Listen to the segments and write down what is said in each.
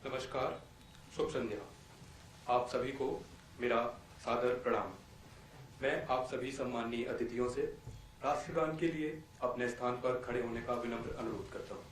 नमस्कार, शुभ संध्या। आप सभी को मेरा सादर प्रणाम। मैं आप सभी सम्माननीय अतिथियों से राष्ट्रगान के लिए अपने स्थान पर खड़े होने का विनम्र अनुरोध करता हूँ।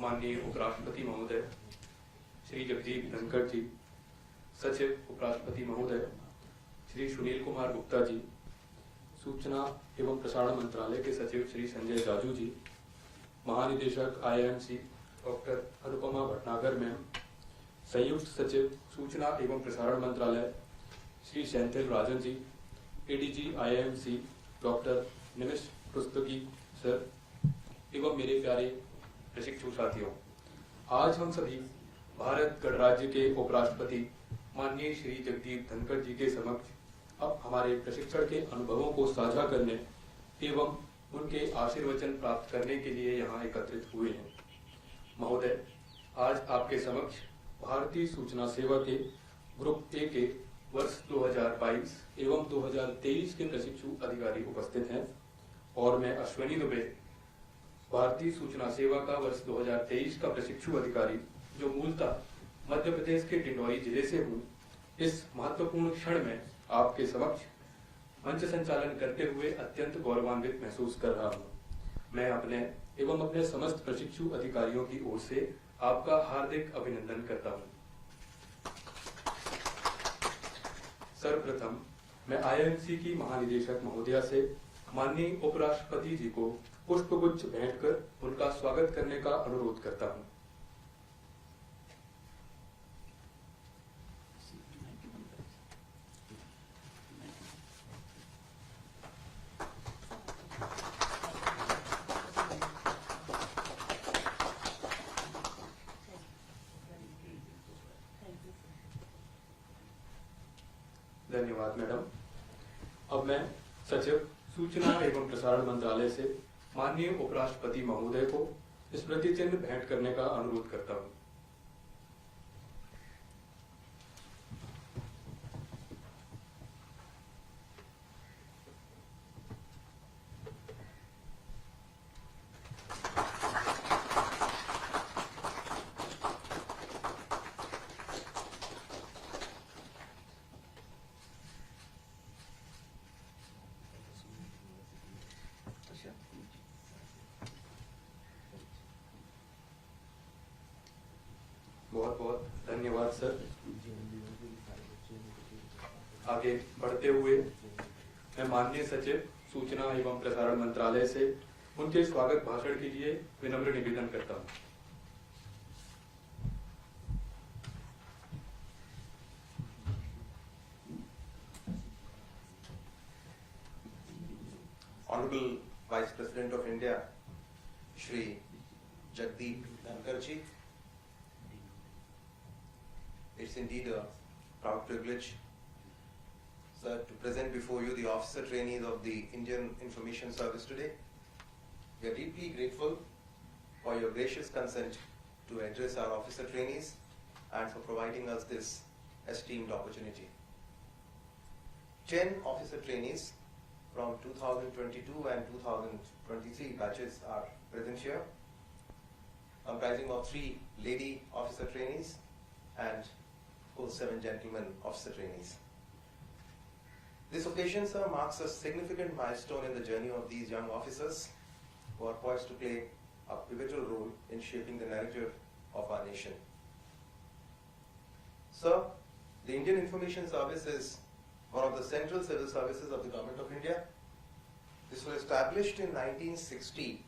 माननीय उपराष्ट्रपति महोदय श्री जगदीप धनखड़ जी, सचिव उपराष्ट्रपति महोदय श्री सुनील कुमार गुप्ता जी, सूचना एवं प्रसारण मंत्रालय के सचिव श्री संजय जाजू जी, महानिदेशक IIMC doctor Anupama Bhatnagar ma'am, संयुक्त सचिव सूचना एवं प्रसारण मंत्रालय Shri Senthil Rajan ji, ADG IIMC doctor निमिष पुस्तकी सर एवं मेरे प्यारे प्रशिक्षु साथियों, आज हम सभी भारत गणराज्य के उपराष्ट्रपति माननीय श्री जगदीप धनखड़ जी के समक्ष अब हमारे प्रशिक्षण के अनुभवों को साझा करने एवं उनके आशीर्वचन प्राप्त करने के लिए यहाँ एकत्रित हुए हैं। महोदय, आज आपके समक्ष भारतीय सूचना सेवा के ग्रुप ए के वर्ष 2022 एवं 2023 के प्रशिक्षु अधिकारी उपस्थित हैं और मैं अश्विनी दुबे, भारतीय सूचना सेवा का वर्ष 2023 का प्रशिक्षु अधिकारी, जो मूलतः मध्य प्रदेश के डिंडौरी जिले से हूँ, इस महत्वपूर्ण क्षण में आपके समक्ष मंच संचालन करते हुए अत्यंत गौरवान्वित महसूस कर रहा हूँ। मैं अपने एवं अपने समस्त प्रशिक्षु अधिकारियों की ओर से आपका हार्दिक अभिनंदन करता हूँ। सर्वप्रथम मैं IIMC की महानिदेशक महोदया से माननीय उपराष्ट्रपति जी को पुष्पगुच्छ भेंट कर उनका स्वागत करने का अनुरोध करता हूँ। धन्यवाद मैडम। अब मैं सचिव सूचना एवं प्रसारण मंत्रालय से माननीय उपराष्ट्रपति महोदय को स्मृति चिन्ह भेंट करने का अनुरोध करता हूँ। बहुत बहुत धन्यवाद सर। आगे बढ़ते हुए मैं माननीय सचिव सूचना एवं प्रसारण मंत्रालय से उनके स्वागत भाषण के लिए विनम्र निवेदन करता हूँ। Honorable Vice President of India, Shri Jagdeep Dhankar ji, it's indeed a proud privilege, sir, to present before you the officer trainees of the Indian Information Service today. We are deeply grateful for your gracious consent to address our officer trainees and for providing us this esteemed opportunity. 10 officer trainees from 2022 and 2023 batches are present here, comprising of 3 lady officer trainees and course 7 gentlemen officer trainees. This occasion, sir, marks a significant milestone in the journey of these young officers who are poised to play a pivotal role in shaping the narrative of our nation. Sir, the Indian Information Service is one of the central civil services of the Government of India. This was established in 1960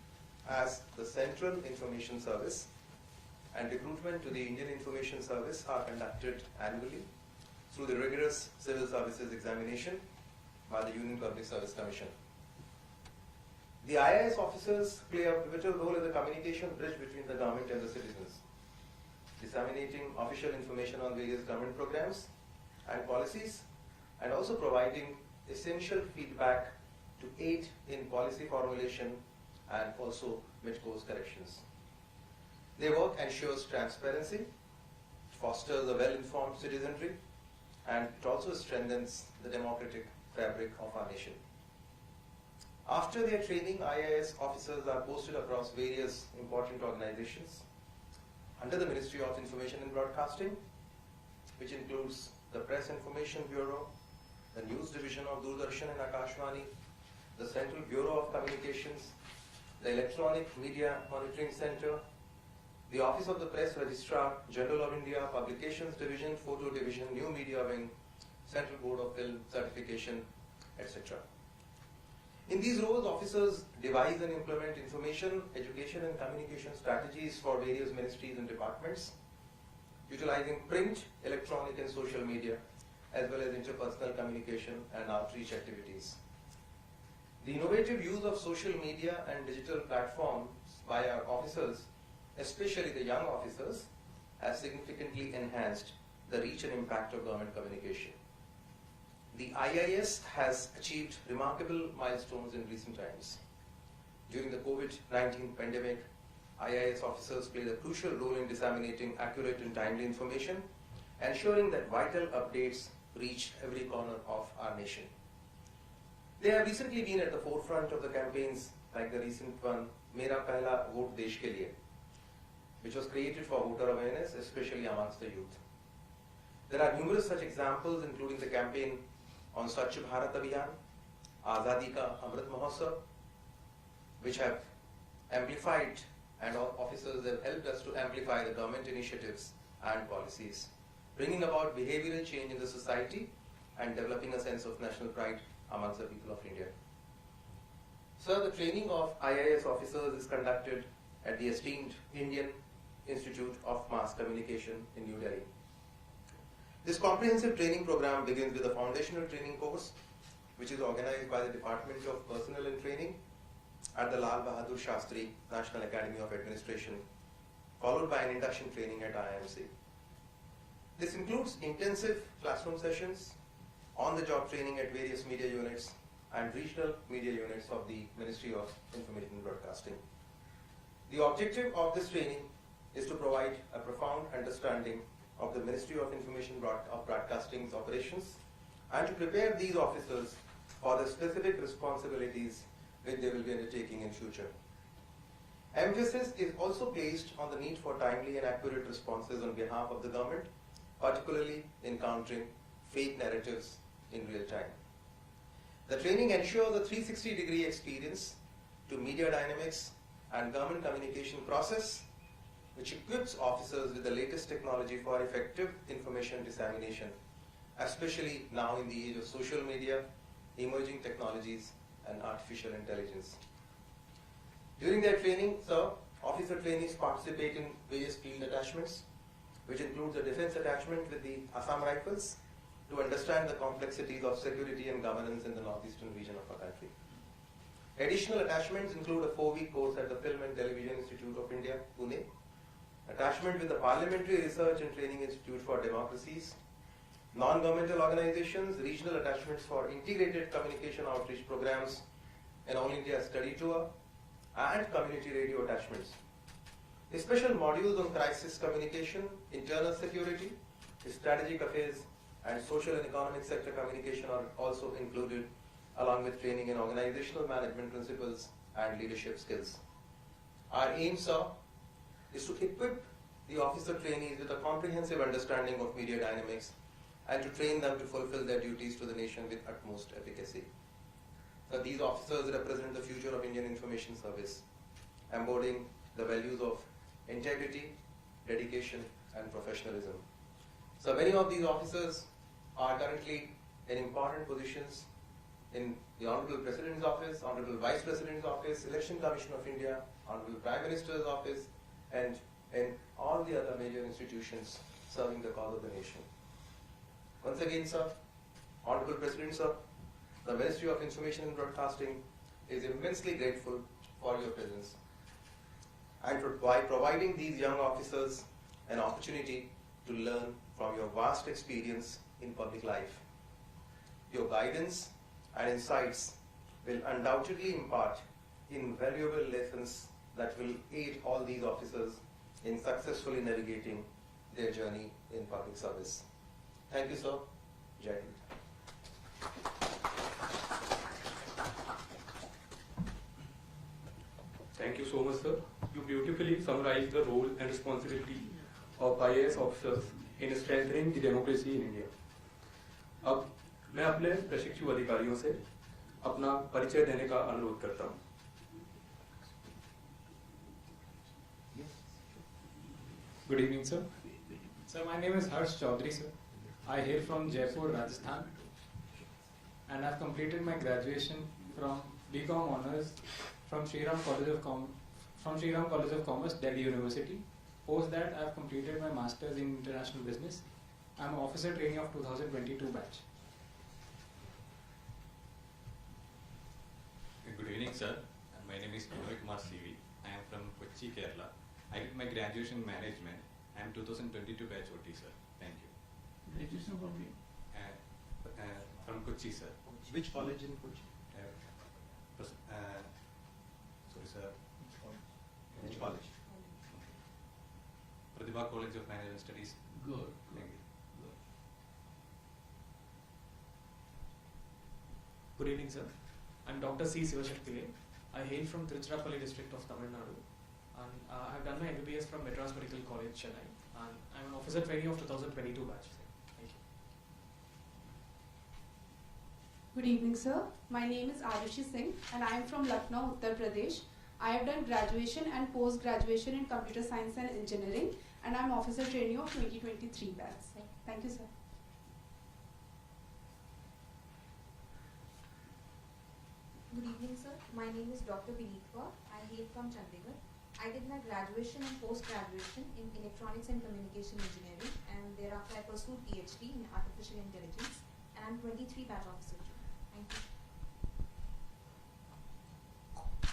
as the Central Information Service, and recruitment to the Indian Information Service are conducted annually through the rigorous civil services examination by the Union Public Service Commission. The IAS officers play a pivotal role in the communication bridge between the government and the citizens, disseminating official information on various government programs and policies, and also providing essential feedback to aid in policy formulation and also mid-course corrections. Their work ensures transparency, fosters a well-informed citizenry, and it also strengthens the democratic fabric of our nation. After their training, IAS officers are posted across various important organizations under the Ministry of Information and Broadcasting, which includes the Press Information Bureau, the News Division of Doordarshan and Akashvani, the Central Bureau of Communications, the Electronic Media Monitoring Center, the Office of the Press Registrar General of India, Publications Division, Photo Division, New Media Wing, Central Board of Film Certification, etc. In these roles, officers devise and implement information, education and communication strategies for various ministries and departments, utilizing print, electronic and social media, as well as interpersonal communication and outreach activities. The innovative use of social media and digital platforms by our officers, especially the young officers, has significantly enhanced the reach and impact of government communication. The IIS has achieved remarkable milestones in recent times. During the COVID-19 pandemic, IIS officers played a crucial role in disseminating accurate and timely information, ensuring that vital updates reach every corner of our nation. They have recently been at the forefront of the campaigns like the recent one, Mera Pehla Vote Desh Ke Liye, which was created for voter awareness, especially amongst the youth. There are numerous such examples, including the campaign on Swachh Bharat Abhiyan, Azadi Ka Amrit Mahotsav, which have amplified, and officers have helped us to amplify the government initiatives and policies, bringing about behavioral change in the society and developing a sense of national pride amongst the people of India. Sir, the training of IAS officers is conducted at the esteemed Indian Institute of Mass Communication in New Delhi. This comprehensive training program begins with a foundational training course, which is organized by the Department of Personnel and Training at the Lal Bahadur Shastri National Academy of Administration, followed by an induction training at IIMC. This includes intensive classroom sessions, on-the-job training at various media units and regional media units of the Ministry of Information and Broadcasting. The objective of this training is to provide a profound understanding of the Ministry of Information of Broadcasting's operations and to prepare these officers for the specific responsibilities which they will be undertaking in future. Emphasis is also placed on the need for timely and accurate responses on behalf of the government, particularly in countering fake narratives in real time. The training ensures a 360-degree experience to media dynamics and government communication process, which equips officers with the latest technology for effective information dissemination, especially now in the age of social media, emerging technologies, and artificial intelligence. During their training, sir, officer trainees participate in various field attachments, which includes a defense attachment with the Assam Rifles to understand the complexities of security and governance in the northeastern region of our country. Additional attachments include a 4-week course at the Film and Television Institute of India, Pune, attachment with the Parliamentary Research and Training Institute for Democracies, non-governmental organizations, regional attachments for integrated communication outreach programs, an All India study tour, and community radio attachments. Special modules on crisis communication, internal security, strategic affairs, and social and economic sector communication are also included, along with training in organizational management principles and leadership skills. Our aim, sir, is to equip the officer trainees with a comprehensive understanding of media dynamics and to train them to fulfill their duties to the nation with utmost efficacy. So these officers represent the future of Indian Information Service, embodying the values of integrity, dedication, and professionalism. So many of these officers are currently in important positions in the Honorable President's Office, Honorable Vice President's Office, Election Commission of India, Honorable Prime Minister's Office, and in all the other major institutions serving the cause of the nation. Once again, sir, Honorable President, sir, the Ministry of Information and Broadcasting is immensely grateful for your presence and by providing these young officers an opportunity to learn from your vast experience in public life. Your guidance and insights will undoubtedly impart invaluable lessons that will aid all these officers in successfully navigating their journey in public service. Thank you, sir. Jai Hind. Thank you so much, sir. You beautifully summarized the role and responsibility of IAS officers in strengthening the democracy in India. अब मैं अपने प्रशिक्षु अधिकारियों से अपना परिचय देने का अनुरोध करता हूँ। Good evening, sir. Sir, my name is Harsh Chaudhary, sir. I hail from Jaipur, Rajasthan, and I've completed my graduation from BCom Honors from Shri Ram College of Commerce, Delhi University. Post that, I've completed my Masters in International Business. I'm an officer trainee of 2022 batch. Good evening, sir. My name is Pinoy Kumar CV. I am from Kochi, Kerala. I did my graduation in management. I am 2022 batch OT, sir. Thank you. Graduation from From Kochi, sir. which college in Kochi? Sorry, sir. Which college? Pratibha College of Management Studies. Good. Thank you. Good evening, sir. I'm Dr. C. Sivashakti. I hail from Tiruchirappalli district of Tamil Nadu, and I've done my MBBS from Madras Medical College, Chennai, and I'm an officer trainee of 2022 batch. Thank you. Good evening, sir. My name is Arushi Singh, and I am from Lucknow, Uttar Pradesh. I have done graduation and post-graduation in computer science and engineering, and I am officer trainee of 2023 batch. Thank you, sir. Good evening, sir. My name is Dr. Vineet Kaur. I hail from Chandigarh. I did my graduation and post-graduation in Electronics and Communication Engineering, and thereafter I pursued PhD in Artificial Intelligence, and I'm 23 batch officer. Thank you.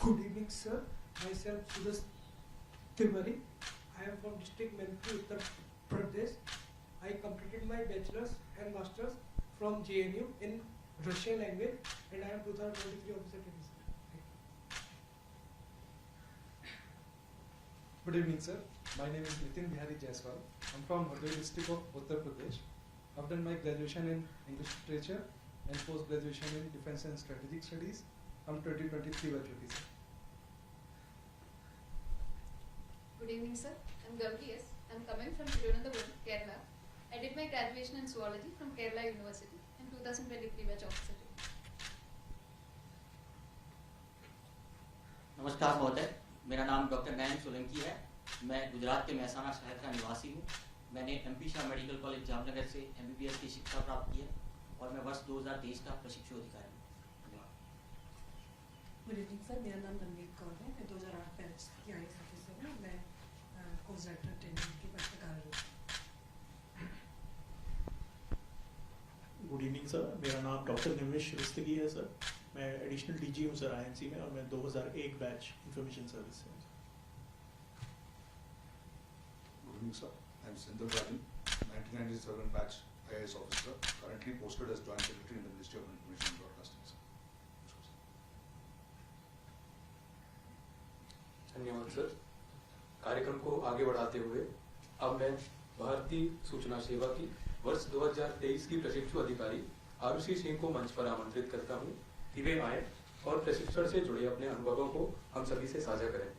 Good evening, sir. Myself, Sudas Tiwari. I am from district Manipur, Uttar Pradesh. I completed my bachelor's and master's from JNU in Russian language, and I am 2023 officer trainee, sir. Good evening, sir. My name is Nitin Bihari Jaiswal. I'm from Hardoi district of Uttar Pradesh. I've done my graduation in English literature and post-graduation in Defense and Strategic Studies. I'm 2023 batch OT, sir. Good evening, sir. I'm Gauri S. I'm coming from Thiruvananthapuram, Kerala. I did my graduation in zoology from Kerala University in 2023 batch officer. नमस्कार महोदय, मेरा नाम doctor नयन सोलंकी है। मैं गुजरात के महसाना शहर का निवासी हूँ। मैंने MP Shah medical college Jamnagar से MBBS की शिक्षा प्राप्त की है और मैं वर्ष 2023 का प्रशिक्षु अधिकारी हूँ। गुड इवनिंग सर, मेरा नाम नवनीत कौर है। मैं 2008 बैच की IAS ऑफिसर हूँ। मैं पोस्ट ग्रेजुएट ट्रेनिंग की पद पर कार्यरत हूँ। गुड इवनिंग सर, मेरा नाम डॉक्टर निमेश रुस्तगी है सर। मैं एडिशनल DG हूँ सर INC में, और मैं 2001 बैच इंफॉर्मेशन सर्विस से हूँ। Good evening, sir. I'm Sindhu Rajan, 1997 batch IAS officer, currently posted as Joint Secretary in the Ministry of Information and Broadcasting, sir. धन्यवाद sir. कार्यक्रम को आगे बढ़ाते हुए अब मैं भारतीय सूचना सेवा की वर्ष 2023 की प्रशिक्षु अधिकारी आरुषि सिंह को मंच पर आमंत्रित करता हूं कि वे आए और प्रशिक्षण से जुड़े अपने अनुभवों को हम सभी से साझा करें।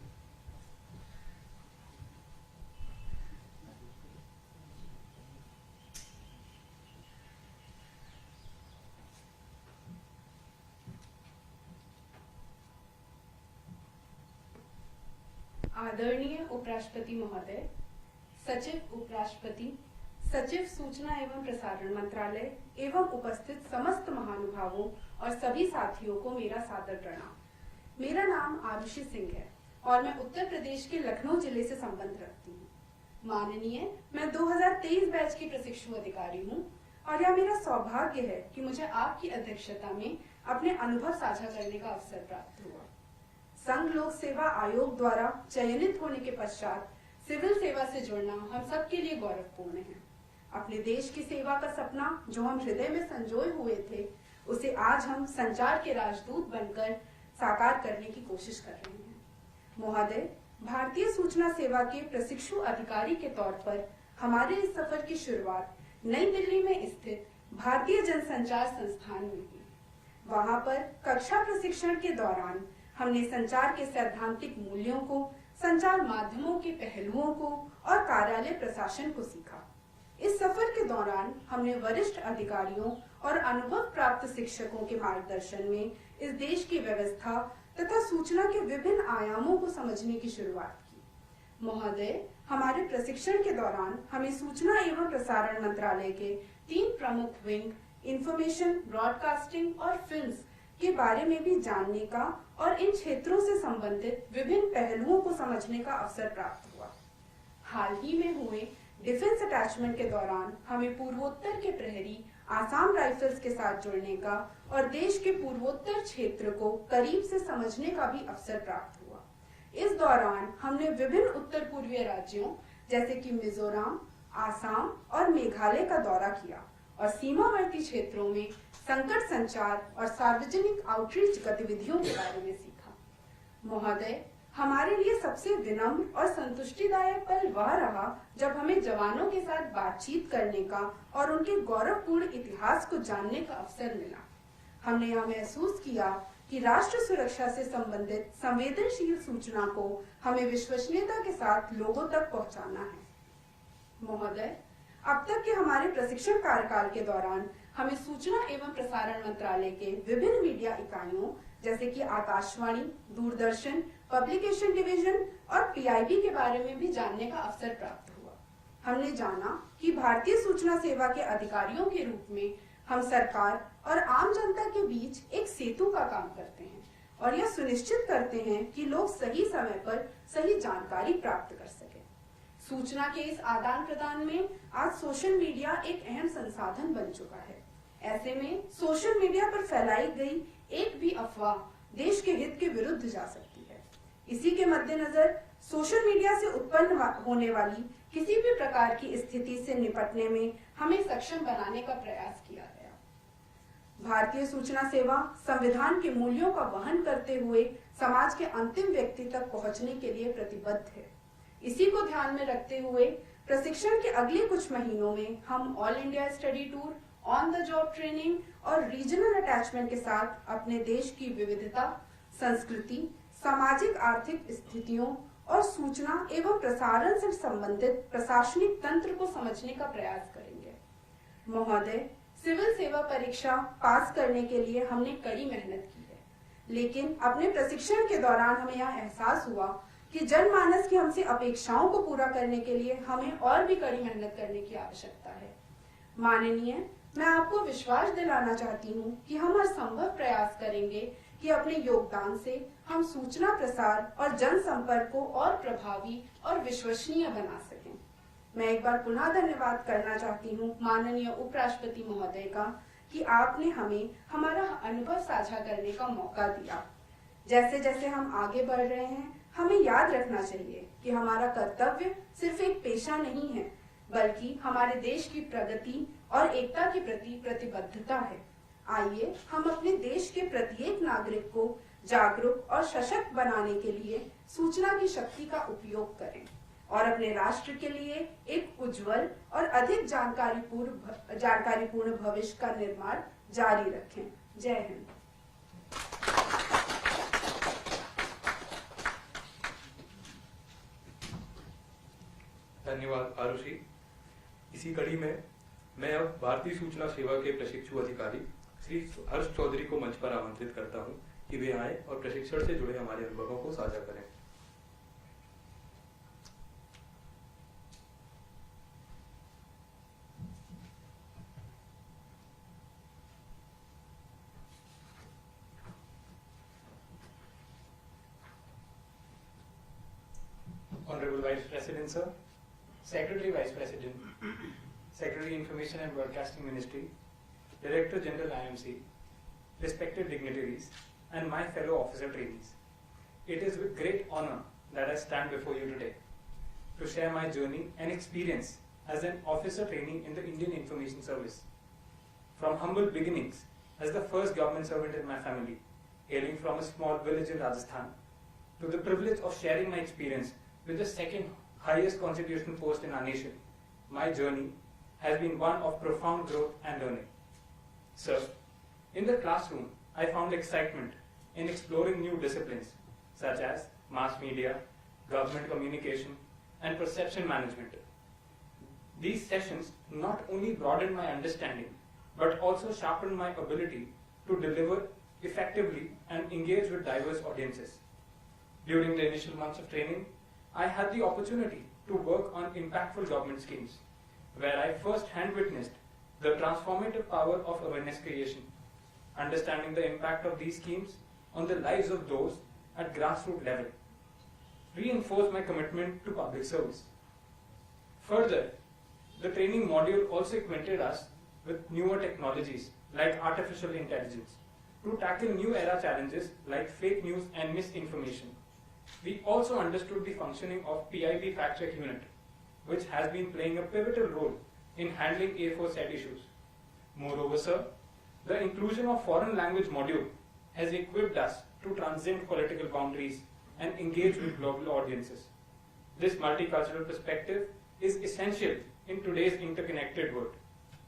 आदरणीय उपराष्ट्रपति महोदय, सचिव उपराष्ट्रपति, सचिव सूचना एवं प्रसारण मंत्रालय एवं उपस्थित समस्त महानुभावों और सभी साथियों को मेरा सादर प्रणाम। मेरा नाम आरुषि सिंह है और मैं उत्तर प्रदेश के लखनऊ जिले से संबंध रखती हूँ। माननीय, मैं 2023 बैच की प्रशिक्षु अधिकारी हूँ और यह मेरा सौभाग्य है कि मुझे आपकी अध्यक्षता में अपने अनुभव साझा करने का अवसर प्राप्त हुआ। संघ लोक सेवा आयोग द्वारा चयनित होने के पश्चात सिविल सेवा से जुड़ना हम सबके लिए गौरवपूर्ण है। अपने देश की सेवा का सपना जो हम हृदय में संजोए हुए थे, उसे आज हम संचार के राजदूत बनकर साकार करने की कोशिश कर रहे हैं। महोदय, भारतीय सूचना सेवा के प्रशिक्षु अधिकारी के तौर पर हमारे इस सफर की शुरुआत नई दिल्ली में स्थित भारतीय जनसंचार संस्थान में हुई। वहां पर कक्षा प्रशिक्षण के दौरान हमने संचार के सैद्धांतिक मूल्यों को, संचार माध्यमों के पहलुओं को और कार्यालय प्रशासन को सीखा। इस सफर के दौरान हमने वरिष्ठ अधिकारियों और अनुभव प्राप्त शिक्षकों के मार्गदर्शन में इस देश की व्यवस्था तथा सूचना के विभिन्न आयामों को समझने की शुरुआत की। महोदय, हमारे प्रशिक्षण के दौरान हमें सूचना एवं प्रसारण मंत्रालय के 3 प्रमुख विंग, इंफॉर्मेशन, ब्रॉडकास्टिंग और फिल्म्स के बारे में भी जानने का और इन क्षेत्रों से संबंधित विभिन्न पहलुओं को समझने का अवसर प्राप्त हुआ। हाल ही में हुए डिफेंस अटैचमेंट के दौरान हमें पूर्वोत्तर के प्रहरी आसाम राइफल्स के साथ जुड़ने का और देश के पूर्वोत्तर क्षेत्र को करीब से समझने का भी अवसर प्राप्त हुआ। इस दौरान हमने विभिन्न उत्तर पूर्वीय राज्यों जैसे कि मिजोरम, आसाम और मेघालय का दौरा किया और सीमावर्ती क्षेत्रों में संकट संचार और सार्वजनिक आउटरीच गतिविधियों के बारे में सीखा। महोदय, हमारे लिए सबसे विनम्र और संतुष्टिदायक पल वह रहा जब हमें जवानों के साथ बातचीत करने का और उनके गौरवपूर्ण इतिहास को जानने का अवसर मिला। हमने यह महसूस किया कि राष्ट्र सुरक्षा से संबंधित संवेदनशील सूचना को हमें विश्वसनीयता के साथ लोगों तक पहुंचाना है। महोदय, अब तक के हमारे प्रशिक्षण कार्यकाल के दौरान हमें सूचना एवं प्रसारण मंत्रालय के विभिन्न मीडिया इकाइयों जैसे कि आकाशवाणी, दूरदर्शन, पब्लिकेशन डिवीजन और पीआईबी के बारे में भी जानने का अवसर प्राप्त हुआ। हमने जाना कि भारतीय सूचना सेवा के अधिकारियों के रूप में हम सरकार और आम जनता के बीच एक सेतु का काम करते हैं और यह सुनिश्चित करते हैं कि लोग सही समय पर सही जानकारी प्राप्त कर सकें। सूचना के इस आदान प्रदान में आज सोशल मीडिया एक अहम संसाधन बन चुका है। ऐसे में सोशल मीडिया पर फैलाई गई एक भी अफवाह देश के हित के विरुद्ध जा सकती है। इसी के मद्देनजर सोशल मीडिया से उत्पन्न होने वाली किसी भी प्रकार की स्थिति से निपटने में हमें सक्षम बनाने का प्रयास किया गया। भारतीय सूचना सेवा संविधान के मूल्यों का वहन करते हुए समाज के अंतिम व्यक्ति तक पहुंचने के लिए प्रतिबद्ध है। इसी को ध्यान में रखते हुए प्रशिक्षण के अगले कुछ महीनों में हम all India study tour, on the job training और रीजनल अटैचमेंट के साथ अपने देश की विविधता, संस्कृति, सामाजिक आर्थिक स्थितियों और सूचना एवं प्रसारण से संबंधित प्रशासनिक तंत्र को समझने का प्रयास करेंगे। महोदय, सिविल सेवा परीक्षा पास करने के लिए हमने कड़ी मेहनत की है, लेकिन अपने प्रशिक्षण के दौरान हमें यह एहसास हुआ कि जनमानस की हमसे अपेक्षाओं को पूरा करने के लिए हमें और भी कड़ी मेहनत करने की आवश्यकता है। माननीय, मैं आपको विश्वास दिलाना चाहती हूँ कि हम हर संभव प्रयास करेंगे कि अपने योगदान से हम सूचना प्रसार और जनसंपर्क को और प्रभावी और विश्वसनीय बना सकें। मैं एक बार पुनः धन्यवाद करना चाहती हूँ माननीय उपराष्ट्रपति महोदय का कि आपने हमें हमारा अनुभव साझा करने का मौका दिया। जैसे जैसे हम आगे बढ़ रहे हैं, हमें याद रखना चाहिए कि हमारा कर्तव्य सिर्फ एक पेशा नहीं है, बल्कि हमारे देश की प्रगति और एकता के प्रति प्रतिबद्धता है। आइए हम अपने देश के प्रत्येक नागरिक को जागरूक और सशक्त बनाने के लिए सूचना की शक्ति का उपयोग करें और अपने राष्ट्र के लिए एक उज्जवल और अधिक जानकारीपूर्ण भविष्य का निर्माण जारी रखें। जय हिंद। धन्यवाद आरुषि। इसी कड़ी में मैं अब भारतीय सूचना सेवा के प्रशिक्षु अधिकारी श्री हर्ष चौधरी को मंच पर आमंत्रित करता हूं कि वे आएं और प्रशिक्षण से जुड़े हमारे अनुभवों को साझा करें। Honorable Vice President, sir, Secretary Vice President, Secretary Information and Broadcasting Ministry, Director General IMC, respected dignitaries, and my fellow officer trainees. It is with great honor that I stand before you today to share my journey and experience as an officer trainee in the Indian Information Service. From humble beginnings as the first government servant in my family, hailing from a small village in Rajasthan, to the privilege of sharing my experience with the second highest constitutional post in our nation, my journey has been one of profound growth and learning. Sir, in the classroom, I found excitement in exploring new disciplines such as mass media, government communication, and perception management. These sessions not only broadened my understanding, but also sharpened my ability to deliver effectively and engage with diverse audiences. During the initial months of training, I had the opportunity to work on impactful government schemes, where I first-hand witnessed the transformative power of awareness creation, understanding the impact of these schemes on the lives of those at grassroots level, reinforced my commitment to public service. Further, the training module also acquainted us with newer technologies like artificial intelligence to tackle new era challenges like fake news and misinformation. We also understood the functioning of PIB fact check unit, which has been playing a pivotal role in handling A4 issues. Moreover, sir, the inclusion of foreign language module has equipped us to transcend political boundaries and engage with global audiences. This multicultural perspective is essential in today's interconnected world,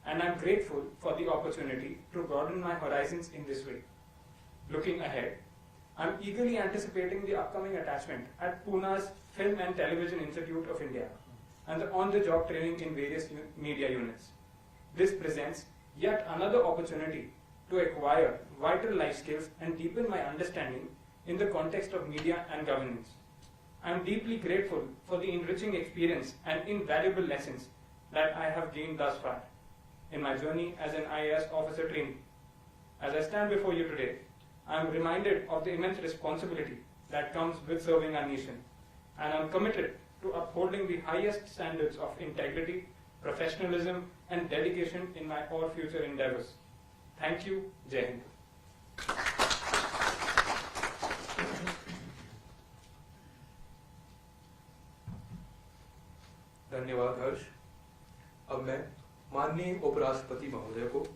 and I'm grateful for the opportunity to broaden my horizons in this way. Looking ahead, I'm eagerly anticipating the upcoming attachment at Pune's Film and Television Institute of India and the on-the-job training in various media units. This presents yet another opportunity to acquire vital life skills and deepen my understanding in the context of media and governance. I am deeply grateful for the enriching experience and invaluable lessons that I have gained thus far in my journey as an IAS officer trainee. As I stand before you today, I am reminded of the immense responsibility that comes with serving our nation, and I am committed to upholding the highest standards of integrity, professionalism, and dedication in my all future endeavors. Thank you. Jai Hind. धन्यवाद हर्ष। अब मैं माननीय उपराष्ट्रपति महोदय को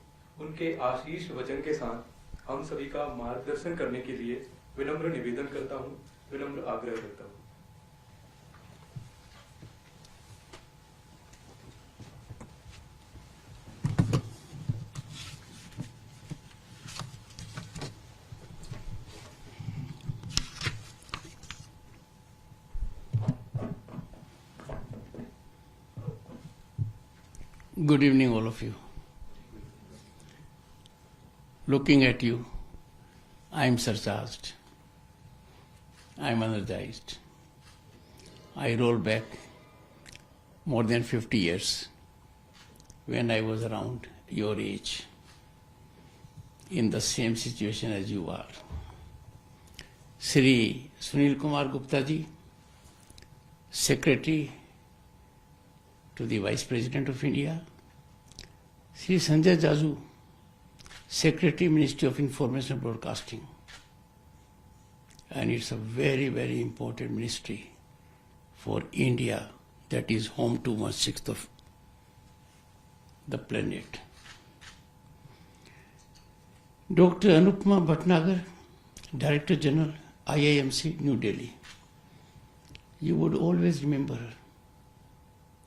उनके आशीष वचन के साथ हम सभी का मार्गदर्शन करने के लिए विनम्र निवेदन करता हूं, विनम्र आग्रह करता हूं। Good evening, all of you. Looking at you, I am surcharged. I am energized. I roll back more than 50 years when I was around your age in the same situation as you are. Shri Sunil Kumar Gupta ji, Secretary to the Vice President of India, Shri Sanjay Jaju, Secretary, Ministry of Information and Broadcasting. And it's a very, very important ministry for India that is home to 1/6 of the planet. Dr. Anupama Bhatnagar, Director General, IIMC, New Delhi. You would always remember her.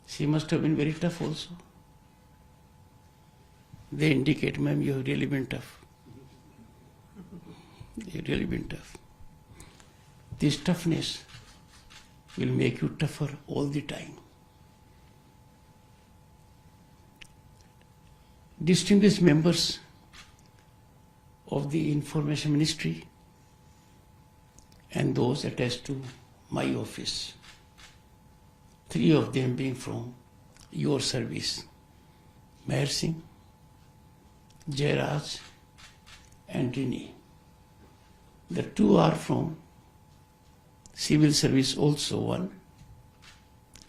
She must have been very tough also. They indicate, ma'am, you have really been tough. You've really been tough. This toughness will make you tougher all the time. Distinguished members of the Information Ministry and those attached to my office, 3 of them being from your service, Meher Singh, Jairaj and Rini. The 2 are from civil service also, one,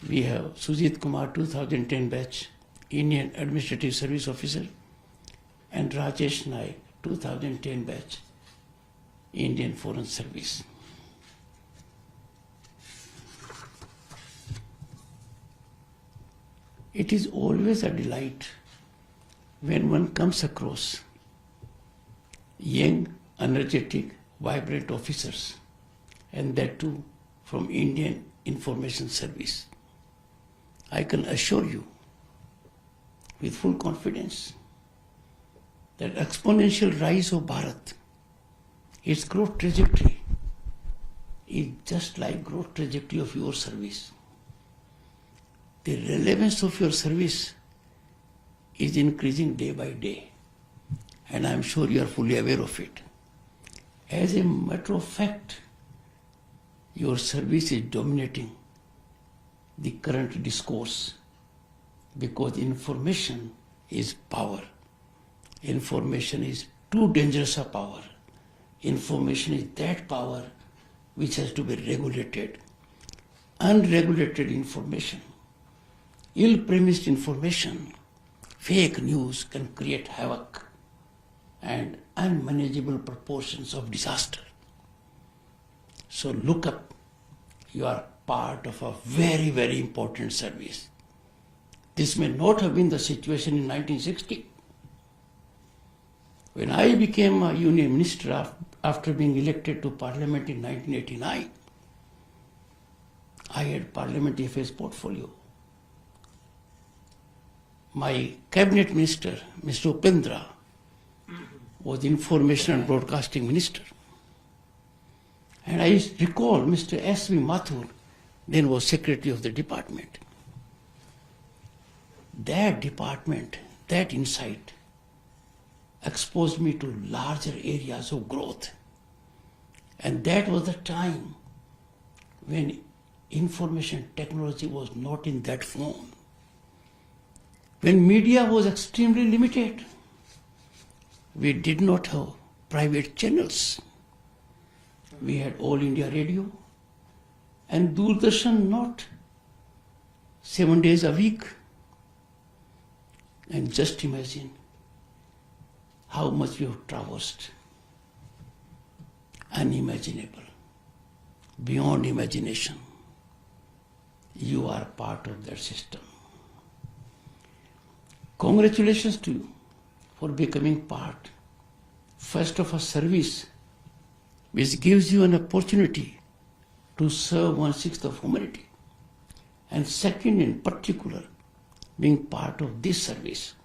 we have Sujit Kumar, 2010 batch, Indian Administrative Service Officer, and Rajesh Naik, 2010 batch, Indian Foreign Service. It is always a delight when one comes across young, energetic, vibrant officers, and that too from Indian Information Service. I can assure you with full confidence that exponential rise of Bharat, its growth trajectory is just like growth trajectory of your service. The relevance of your service is increasing day by day, and I am sure you are fully aware of it. As a matter of fact, your service is dominating the current discourse because information is power. Information is too dangerous a power. Information is that power which has to be regulated. Unregulated information, ill-premised information, fake news can create havoc and unmanageable proportions of disaster. So look up, you are part of a very, very important service. This may not have been the situation in 1960. When I became a union minister after being elected to parliament in 1989, I had parliament affairs portfolio. My cabinet minister, Mr. Upendra, was information and broadcasting minister. And I recall Mr. S.V. Mathur then was secretary of the department. That department, that insight exposed me to larger areas of growth. And that was the time when information technology was not in that form. When media was extremely limited, we did not have private channels. We had All India Radio and Doordarshan not 7 days a week. And just imagine how much we have traversed. Unimaginable, beyond imagination. You are part of that system. Congratulations to you for becoming part, first of a service which gives you an opportunity to serve 1/6 of humanity, and second in particular, being part of this service.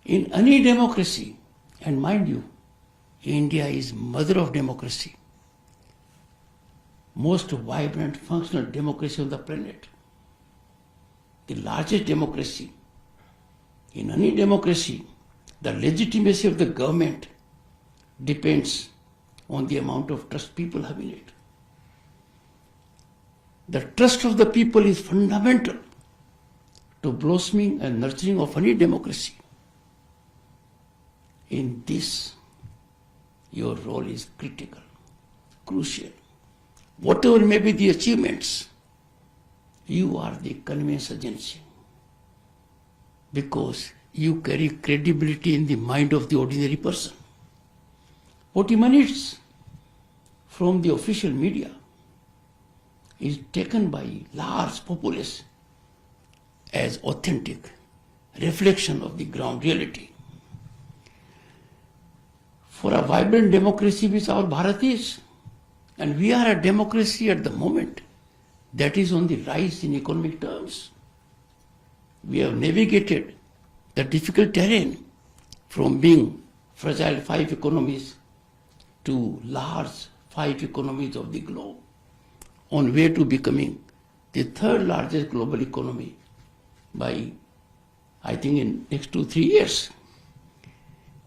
In any democracy, and mind you, India is mother of democracy, most vibrant, functional democracy on the planet, the largest democracy. In any democracy, the legitimacy of the government depends on the amount of trust people have in it. The trust of the people is fundamental to blossoming and nurturing of any democracy. In this, your role is critical, crucial. Whatever may be the achievements, you are the conveyance agency because you carry credibility in the mind of the ordinary person. What emanates from the official media is taken by large populace as authentic reflection of the ground reality. For a vibrant democracy which our Bharat is, and we are a democracy at the moment that is on the rise in economic terms. We have navigated the difficult terrain from being fragile 5 economies to large 5 economies of the globe, on way to becoming the 3rd largest global economy by, I think, in next 2-3 years.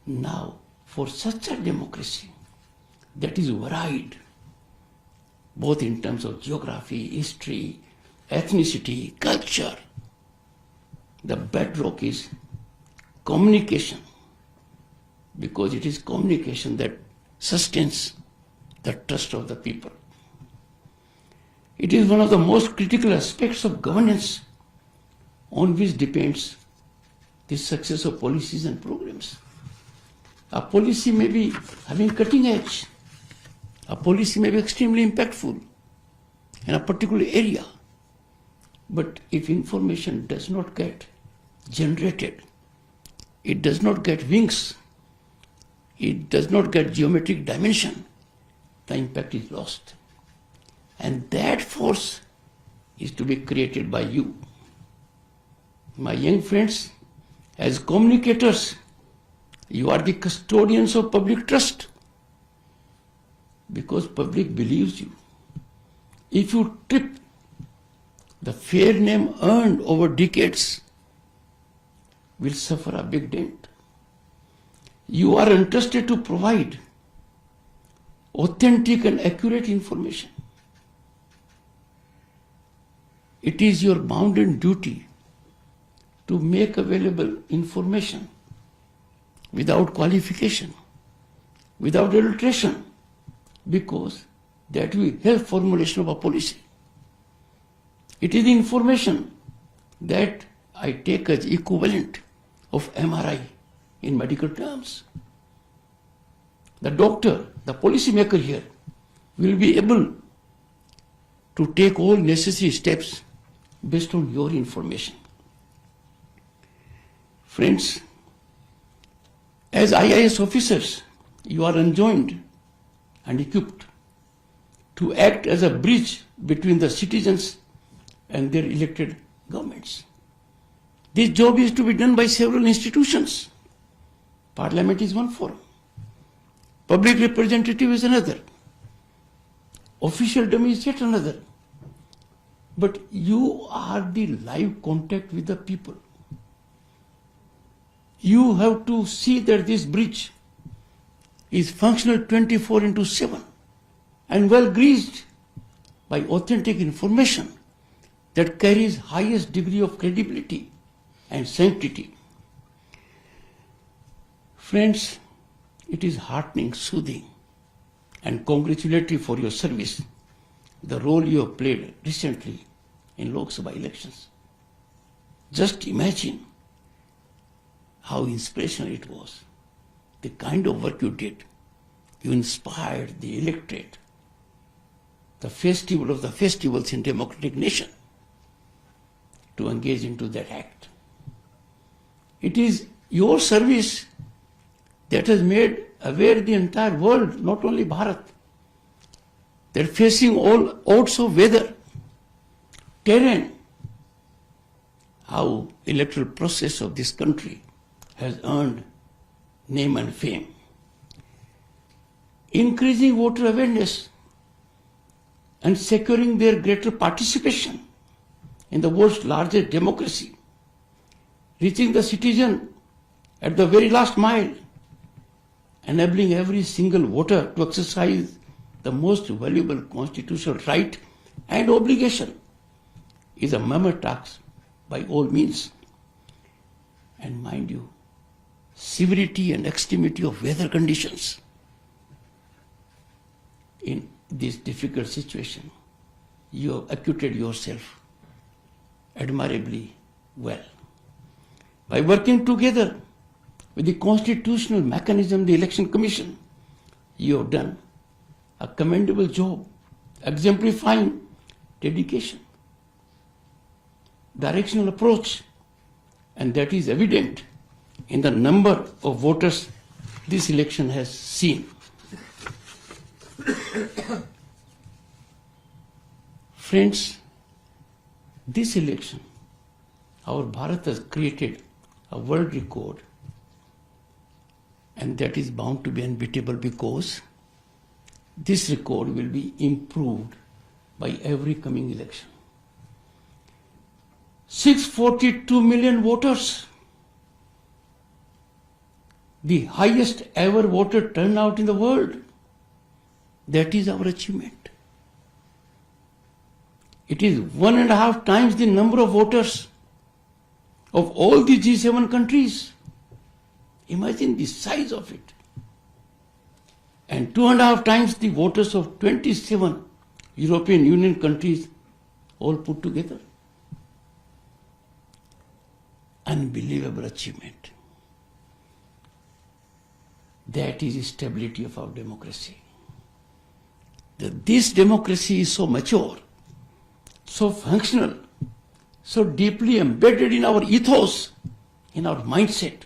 Now, for such a democracy that is varied, both in terms of geography, history, ethnicity, culture, the bedrock is communication, because it is communication that sustains the trust of the people. It is one of the most critical aspects of governance on which depends the success of policies and programs. A policy may be having cutting edge. A policy may be extremely impactful in a particular area. But if information does not get generated, it does not get wings, it does not get geometric dimension, the impact is lost. And that force is to be created by you. My young friends, as communicators, you are the custodians of public trust because public believes you. If you trip, the fair name earned over decades will suffer a big dent. You are entrusted to provide authentic and accurate information. It is your bounden duty to make available information without qualification, without adulteration, because that will help formulation of a policy. It is the information that I take as equivalent of MRI in medical terms. The doctor, the policy maker here, will be able to take all necessary steps based on your information. Friends, as IAS officers, you are enjoined and equipped to act as a bridge between the citizens and their elected governments. This job is to be done by several institutions. Parliament is one forum. Public representative is another. Officialdom is yet another. But you are the live contact with the people. You have to see that this bridge is functional 24/7 and well greased by authentic information that carries highest degree of credibility and sanctity. Friends, it is heartening, soothing, and congratulatory for your service, the role you have played recently in Lok Sabha elections. Just imagine how inspirational it was, the kind of work you did. You inspired the electorate, the festival of the festivals in democratic nation, to engage into that act. It is your service that has made aware the entire world, not only Bharat, that facing all odds of weather, terrain, how electoral process of this country has earned name and fame. Increasing voter awareness and securing their greater participation in the world's largest democracy, reaching the citizen at the very last mile, enabling every single voter to exercise the most valuable constitutional right and obligation is a mammoth task by all means. And mind you, severity and extremity of weather conditions in this difficult situation, you have acquitted yourself admirably well. By working together with the constitutional mechanism, the Election Commission, you have done a commendable job, exemplifying dedication, directional approach, and that is evident in the number of voters this election has seen. Friends, this election, our Bharat has created a world record, and that is bound to be unbeatable because this record will be improved by every coming election. 642 million voters, the highest ever voter turnout in the world. That is our achievement. It is 1.5 times the number of voters of all the G7 countries. Imagine the size of it. And 2.5 times the voters of 27 European Union countries all put together. Unbelievable achievement. That is the stability of our democracy. That this democracy is so mature, so functional, so deeply embedded in our ethos, in our mindset,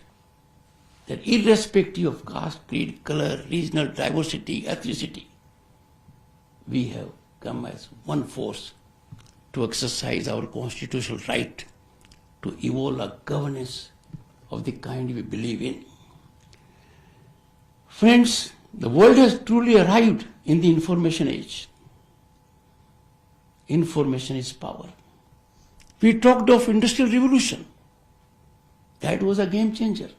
that irrespective of caste, creed, color, regional diversity, ethnicity, we have come as one force to exercise our constitutional right to evolve a governance of the kind we believe in. Friends, the world has truly arrived in the information age. Information is power. We talked of industrial revolution. That was a game changer.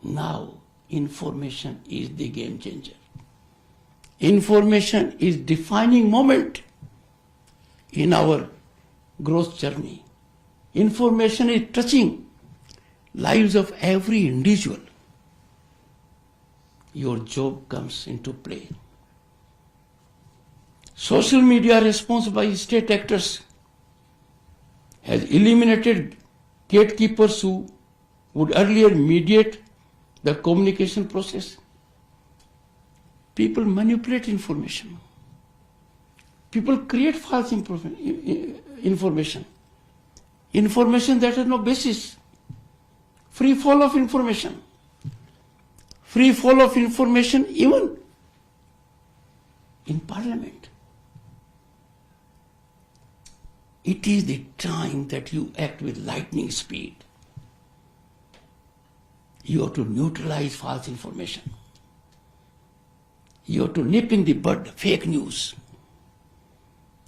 Now, information is the game changer. Information is defining moment in our growth journey. Information is touching lives of every individual. Your job comes into play. Social media response by state actors has eliminated gatekeepers who would earlier mediate the communication process. People manipulate information. People create false information. Information that has no basis. Free fall of information. Free fall of information even in Parliament. It is the time that you act with lightning speed. You have to neutralize false information. You have to nip in the bud fake news.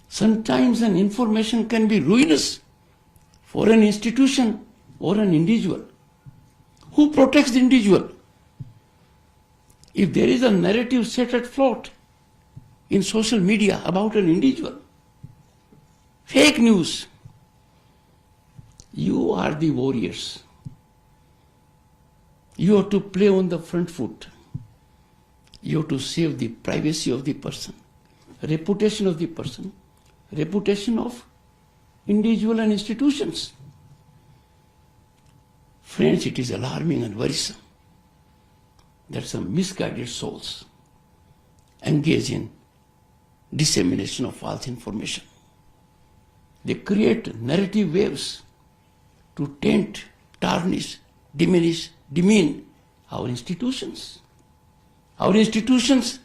Sometimes an information can be ruinous for an institution or an individual. Who protects the individual? If there is a narrative set at float in social media about an individual, fake news, you are the warriors. You have to play on the front foot. You have to save the privacy of the person, reputation of the person, reputation of individual and institutions. Friends, it is alarming and worrisome that some misguided souls engage in dissemination of false information. They create narrative waves to taint, tarnish, diminish, demean our institutions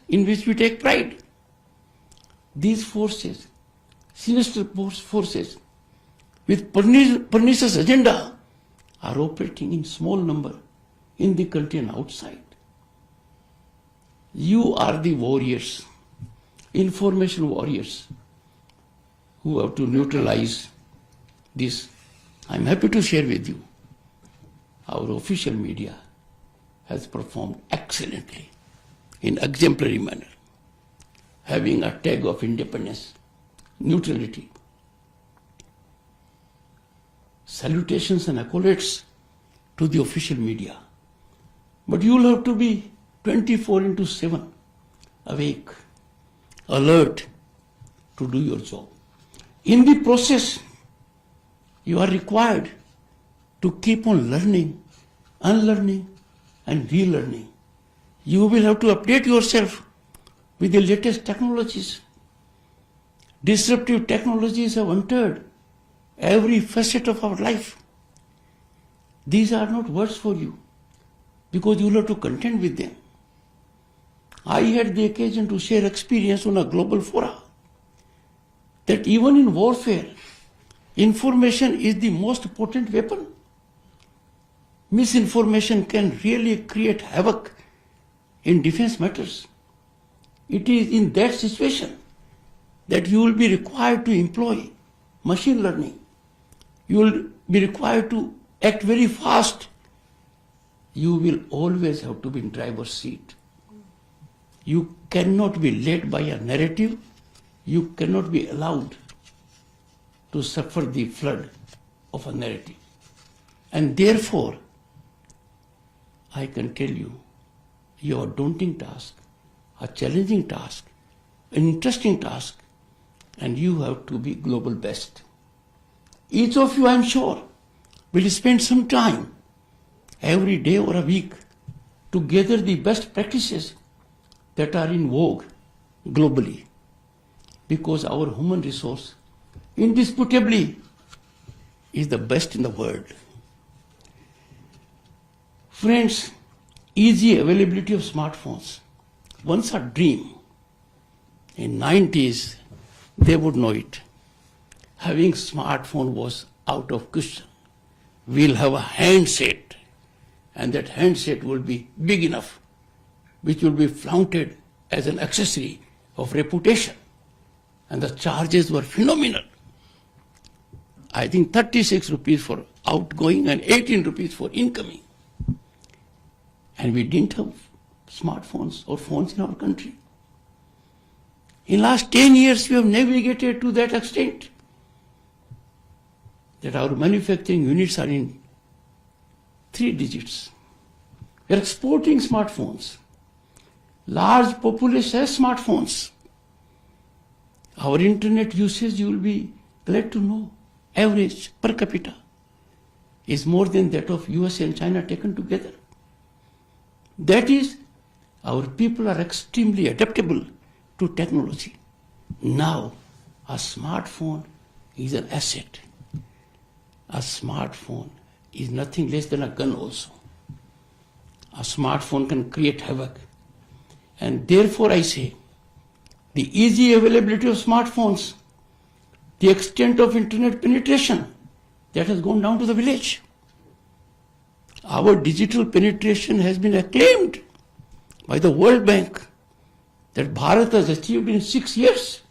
in which we take pride. These forces, sinister forces with pernicious agenda are operating in small number in the country and outside. You are the warriors, information warriors, who have to neutralize this. I'm happy to share with you our official media has performed excellently in exemplary manner, having a tag of independence, neutrality. Salutations and accolades to the official media. But you will have to be 24/7 awake, alert to do your job. In the process, you are required to keep on learning, unlearning, and relearning. You will have to update yourself with the latest technologies. Disruptive technologies have entered every facet of our life. These are not words for you because you will have to contend with them. I had the occasion to share experience on a global forum that even in warfare, information is the most potent weapon. Misinformation can really create havoc in defense matters. It is in that situation that you will be required to employ machine learning. You will be required to act very fast. You will always have to be in driver's seat. You cannot be led by a narrative. You cannot be allowed to suffer the flood of a narrative. And therefore, I can tell you, your daunting task, a challenging task, an interesting task, and you have to be global best. Each of you, I am sure, will spend some time every day or a week to gather the best practices that are in vogue globally, because our human resource indisputably is the best in the world. Friends, easy availability of smartphones, once a dream. In 90s, they would know it. Having smartphone was out of question. We'll have a handset, and that handset will be big enough, which will be flaunted as an accessory of reputation. And the charges were phenomenal. I think 36 rupees for outgoing and 18 rupees for incoming. And we didn't have smartphones or phones in our country. In last 10 years, we have navigated to that extent that our manufacturing units are in 3 digits. We are exporting smartphones. Large population has smartphones. Our internet usage, you will be glad to know, average per capita is more than that of US and China taken together. That is, our people are extremely adaptable to technology. Now, a smartphone is an asset. A smartphone is nothing less than a gun also. A smartphone can create havoc. And therefore I say, the easy availability of smartphones, the extent of internet penetration, that has gone down to the village. Our digital penetration has been acclaimed by the World Bank that Bharat has achieved in 6 years,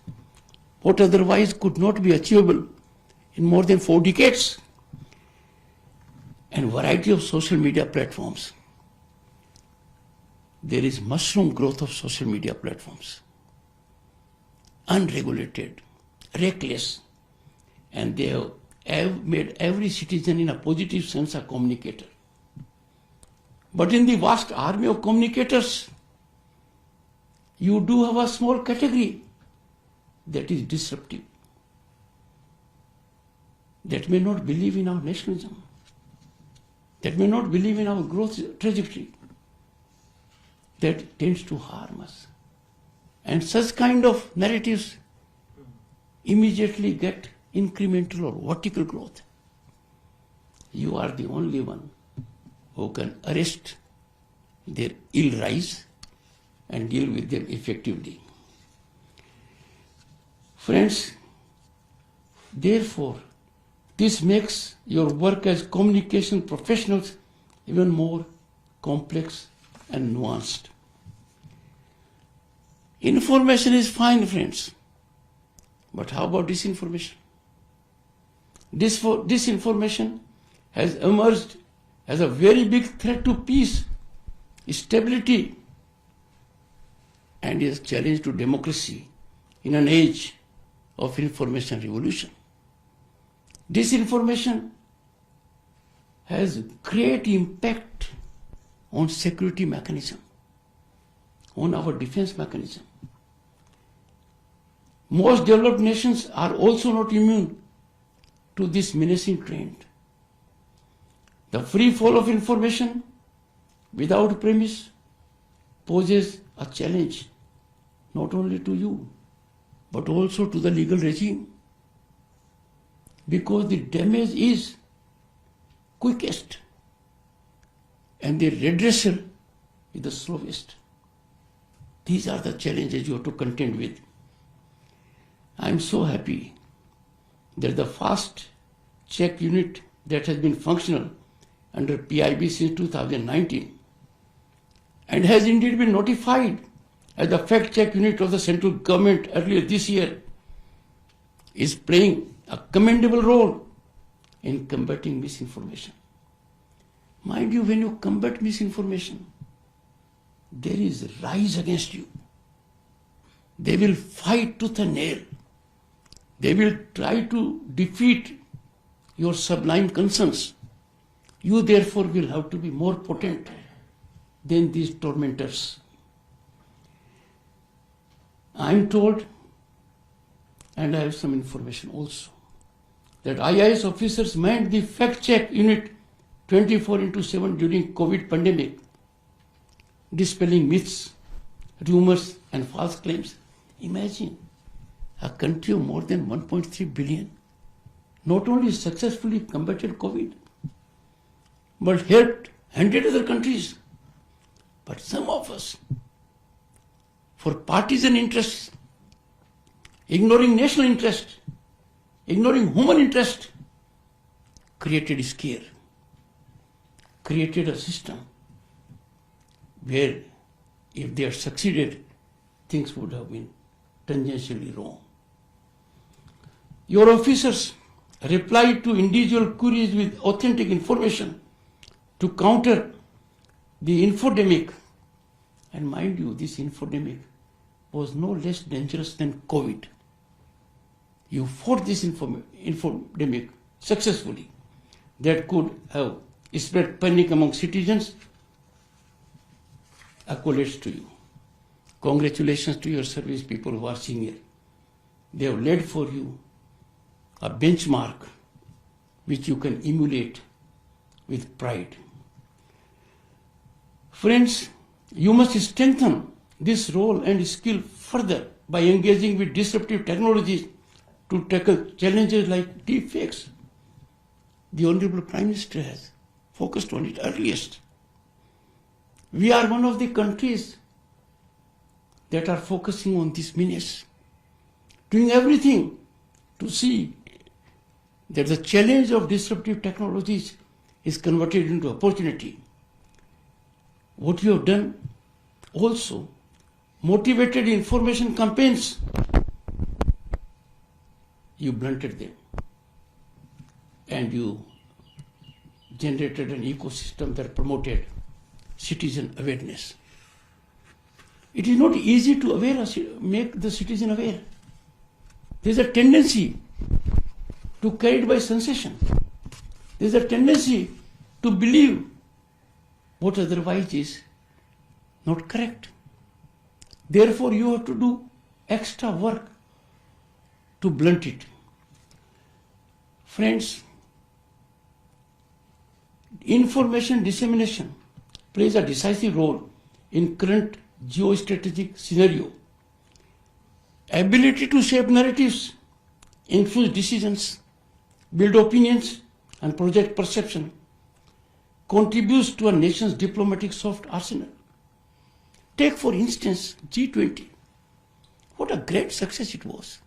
what otherwise could not be achievable in more than 4 decades. And variety of social media platforms. There is mushroom growth of social media platforms. Unregulated, reckless, and they have made every citizen in a positive sense a communicator. But in the vast army of communicators, you do have a small category that is disruptive, that may not believe in our nationalism, that may not believe in our growth trajectory, that tends to harm us. And such kind of narratives immediately get incremental or vertical growth. You are the only one who can arrest their ill rise and deal with them effectively. Friends, therefore, this makes your work as communication professionals even more complex and nuanced. Information is fine, friends, but how about disinformation? Disinformation has emerged as a very big threat to peace, stability, and is a challenge to democracy in an age of information revolution. Disinformation has great impact on security mechanism, on our defense mechanism. Most developed nations are also not immune to this menacing trend. The free flow of information without premise poses a challenge not only to you, but also to the legal regime, because the damage is quickest and the redressal is the slowest. These are the challenges you have to contend with. I am so happy that the fast check unit that has been functional under PIB since 2019 and has indeed been notified as the fact check unit of the central government earlier this year is playing a commendable role in combating misinformation. Mind you, when you combat misinformation, there is rise against you. They will fight tooth and nail. They will try to defeat your sublime concerns. You therefore will have to be more potent than these tormentors. I am told and I have some information also, that IAS officers manned the fact-check unit 24/7 during COVID pandemic, dispelling myths, rumors and false claims. Imagine a country of more than 1.3 billion not only successfully combated COVID, but helped 100 other countries. But some of us, for partisan interests, ignoring national interest, ignoring human interest, created scare, created a system where if they had succeeded, things would have been tangentially wrong. Your officers replied to individual queries with authentic information to counter the infodemic. And mind you, this infodemic was no less dangerous than COVID. You fought this infodemic successfully. That could have spread panic among citizens. Accolades to you. Congratulations to your service people who are senior. They have led for you a benchmark which you can emulate with pride. Friends, you must strengthen this role and skill further by engaging with disruptive technologies to tackle challenges like deepfakes. The Honorable Prime Minister has focused on it earliest. We are one of the countries that are focusing on this menace, doing everything to see that the challenge of disruptive technologies is converted into opportunity. What you have done also motivated information campaigns. You blunted them and you generated an ecosystem that promoted citizen awareness. It is not easy to make the citizen aware. There is a tendency to carry it by sensation. There is a tendency to believe what otherwise is not correct. Therefore, you have to do extra work to blunt it. Friends, information dissemination plays a decisive role in current geostrategic scenario. Ability to shape narratives, influence decisions, build opinions, and project perception contributes to a nation's diplomatic soft arsenal. Take, for instance, G20. What a great success it was.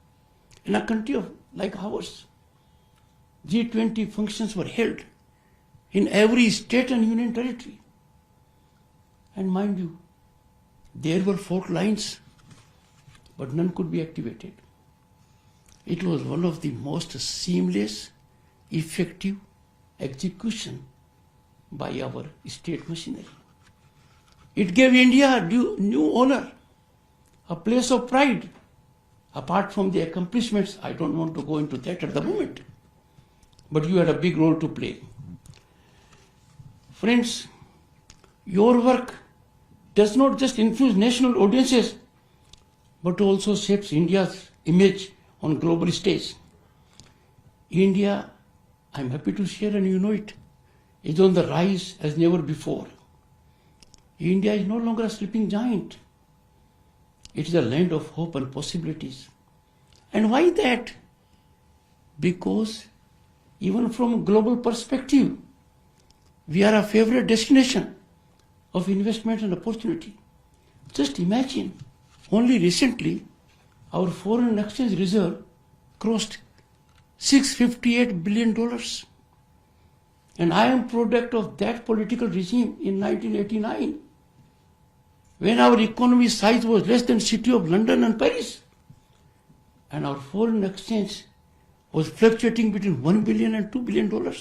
In a country like ours, G20 functions were held in every state and union territory. And mind you, there were fault lines, but none could be activated. It was one of the most seamless, effective execution by our state machinery. It gave India a new honor, a place of pride. Apart from the accomplishments, I don't want to go into that at the moment, but you had a big role to play. Friends, your work does not just influence national audiences, but also shapes India's image on global stage. India, I'm happy to share, and you know it, is on the rise as never before. India is no longer a sleeping giant. It is a land of hope and possibilities. And why that? Because even from a global perspective, we are a favorite destination of investment and opportunity. Just imagine, only recently, our foreign exchange reserve crossed $658 billion. And I am product of that political regime in 1989, when our economy size was less than city of London and Paris. And our foreign exchange was fluctuating between $1 billion and $2 billion.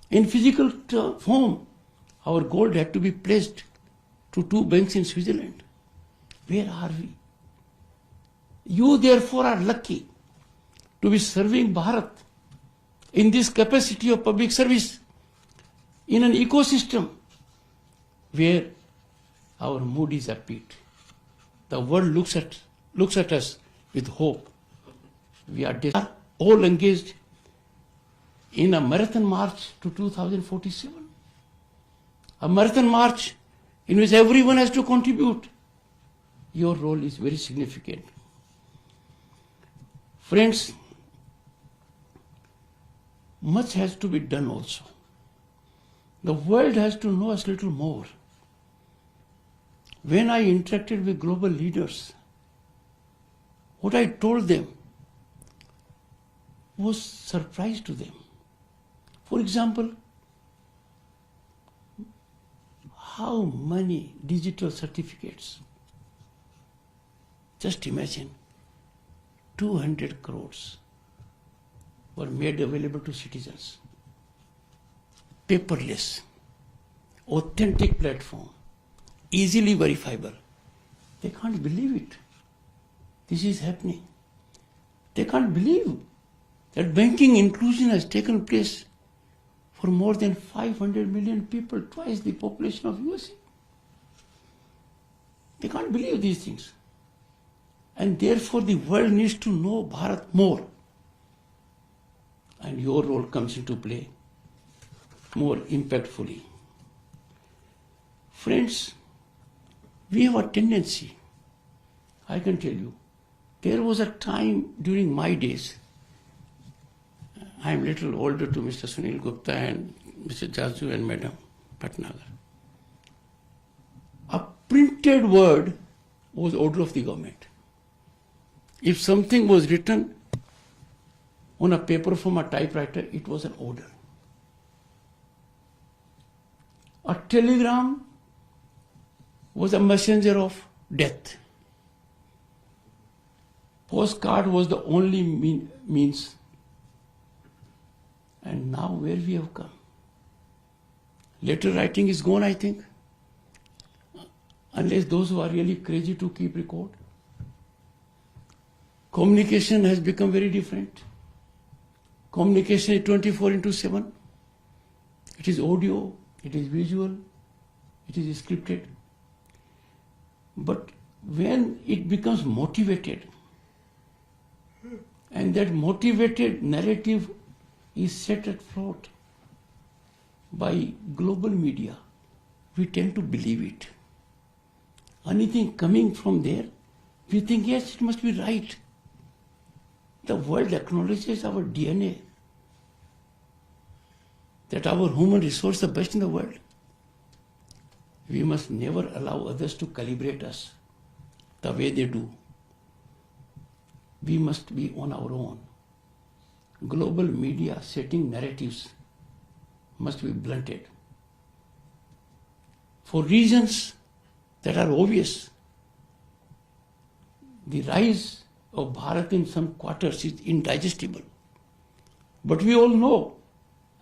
In physical form, our gold had to be placed to 2 banks in Switzerland. Where are we? You therefore are lucky to be serving Bharat in this capacity of public service in an ecosystem where our mood is upbeat. The world looks at us with hope We are all engaged in a marathon march to 2047. A marathon march in which everyone has to contribute. Your role is very significant. Friends, much has to be done also. The world has to know us a little more. When I interacted with global leaders, what I told them was surprise to them. For example, how many digital certificates? Just imagine, 200 crores were made available to citizens. Paperless, authentic platform, easily verifiable. They can't believe it. This is happening. They can't believe that banking inclusion has taken place for more than 500 million people, twice the population of USA. They can't believe these things. And therefore the world needs to know Bharat more. And your role comes into play more impactfully. Friends, we have a tendency, I can tell you, there was a time during my days, I am little older to Mr. Sunil Gupta and Mr. Jazu and Madam Patnagar. A printed word was order of the government. If something was written on a paper from a typewriter, it was an order. A telegram was a messenger of death. Postcard was the only means. And now where we have come. Letter writing is gone, I think. Unless those who are really crazy to keep record. Communication has become very different. Communication is 24/7. It is audio, it is visual, it is scripted. But when it becomes motivated, and that motivated narrative is set at float by global media, we tend to believe it. Anything coming from there, we think, yes, it must be right. The world acknowledges our DNA, that our human resource is the best in the world. We must never allow others to calibrate us the way they do. We must be on our own. Global media setting narratives must be blunted. For reasons that are obvious, the rise of Bharat in some quarters is indigestible. But we all know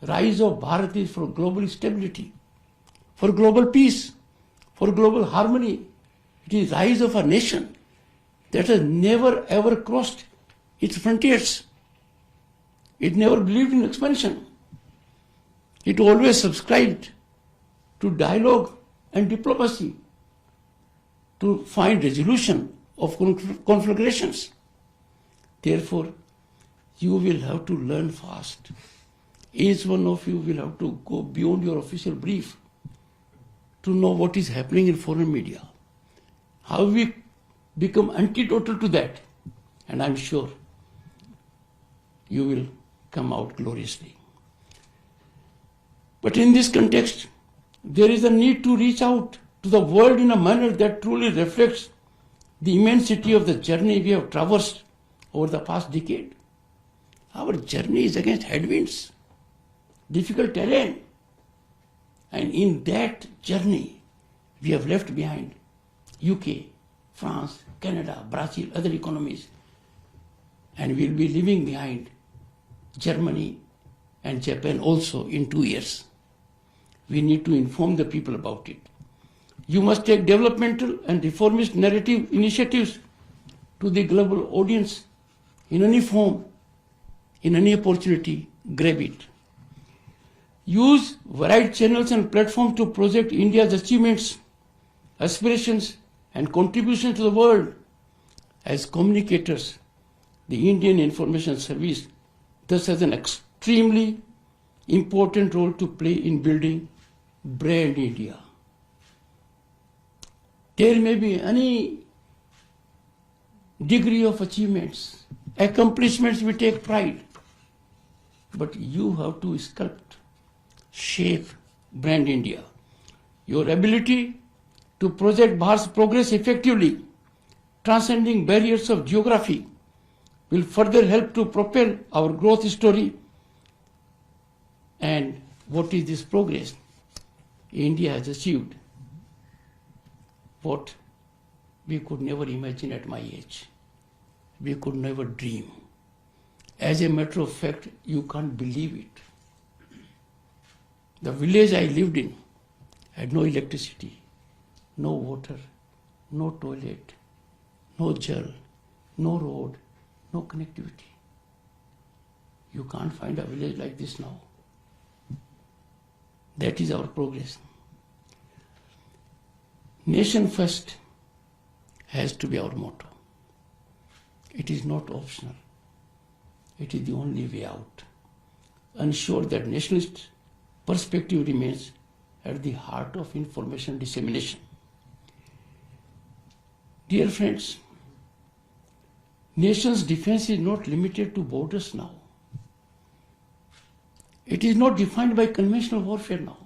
rise of Bharat is for global stability, for global peace, for global harmony. It is rise of a nation that has never ever crossed its frontiers. It never believed in expansion. It always subscribed to dialogue and diplomacy to find resolution of conflagrations. Therefore, you will have to learn fast. Each one of you will have to go beyond your official brief to know what is happening in foreign media. How we become antidotal to that, and I'm sure you will come out gloriously. But in this context, there is a need to reach out to the world in a manner that truly reflects the immensity of the journey we have traversed over the past decade. Our journey is against headwinds, difficult terrain. And in that journey, we have left behind UK, France, Canada, Brazil, other economies. And we'll be leaving behind Germany and Japan also in 2 years. We need to inform the people about it. You must take developmental and reformist narrative initiatives to the global audience in any form, in any opportunity, grab it. Use varied channels and platforms to project India's achievements, aspirations, and contributions to the world. As communicators, the Indian Information Service thus has an extremely important role to play in building brand India. There may be any degree of achievements, accomplishments we take pride, but you have to sculpt, shape brand India. Your ability to project Bharat's progress effectively, transcending barriers of geography, will further help to propel our growth story. And what is this progress? India has achieved what we could never imagine at my age. We could never dream. As a matter of fact, you can't believe it. The village I lived in had no electricity, no water, no toilet, no jal, no road, no connectivity. You can't find a village like this now. That is our progress. Nation first has to be our motto. It is not optional. It is the only way out. Ensure that nationalist perspective remains at the heart of information dissemination. Dear friends, nation's defense is not limited to borders now. It is not defined by conventional warfare now.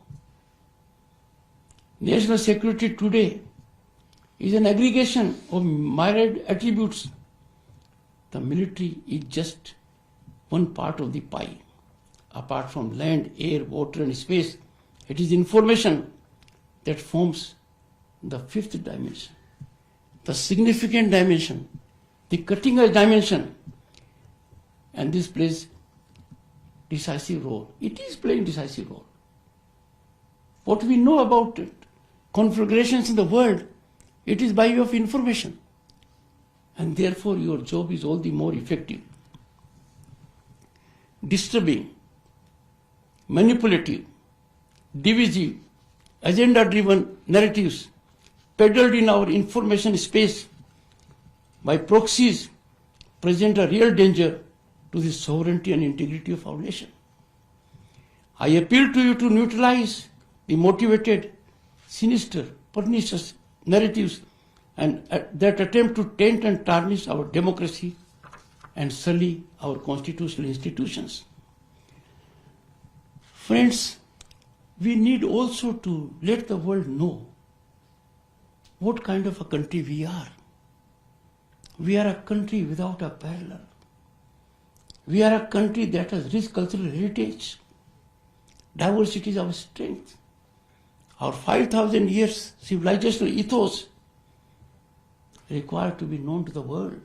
National security today is an aggregation of myriad attributes. The military is just one part of the pie. Apart from land, air, water and space, it is information that forms the fifth dimension, the significant dimension, the cutting-edge dimension, and this plays decisive role. It is playing decisive role. What we know about it, conflagrations in the world, it is by way of information. And therefore your job is all the more effective. Disturbing, manipulative, divisive, agenda-driven narratives peddled in our information space by proxies present a real danger to the sovereignty and integrity of our nation. I appeal to you to neutralize the motivated, sinister, pernicious narratives and that attempt to taint and tarnish our democracy and sully our constitutional institutions. Friends, we need also to let the world know what kind of a country we are. We are a country without a parallel. We are a country that has rich cultural heritage. Diversity is our strength. Our 5,000 years civilizational ethos required to be known to the world.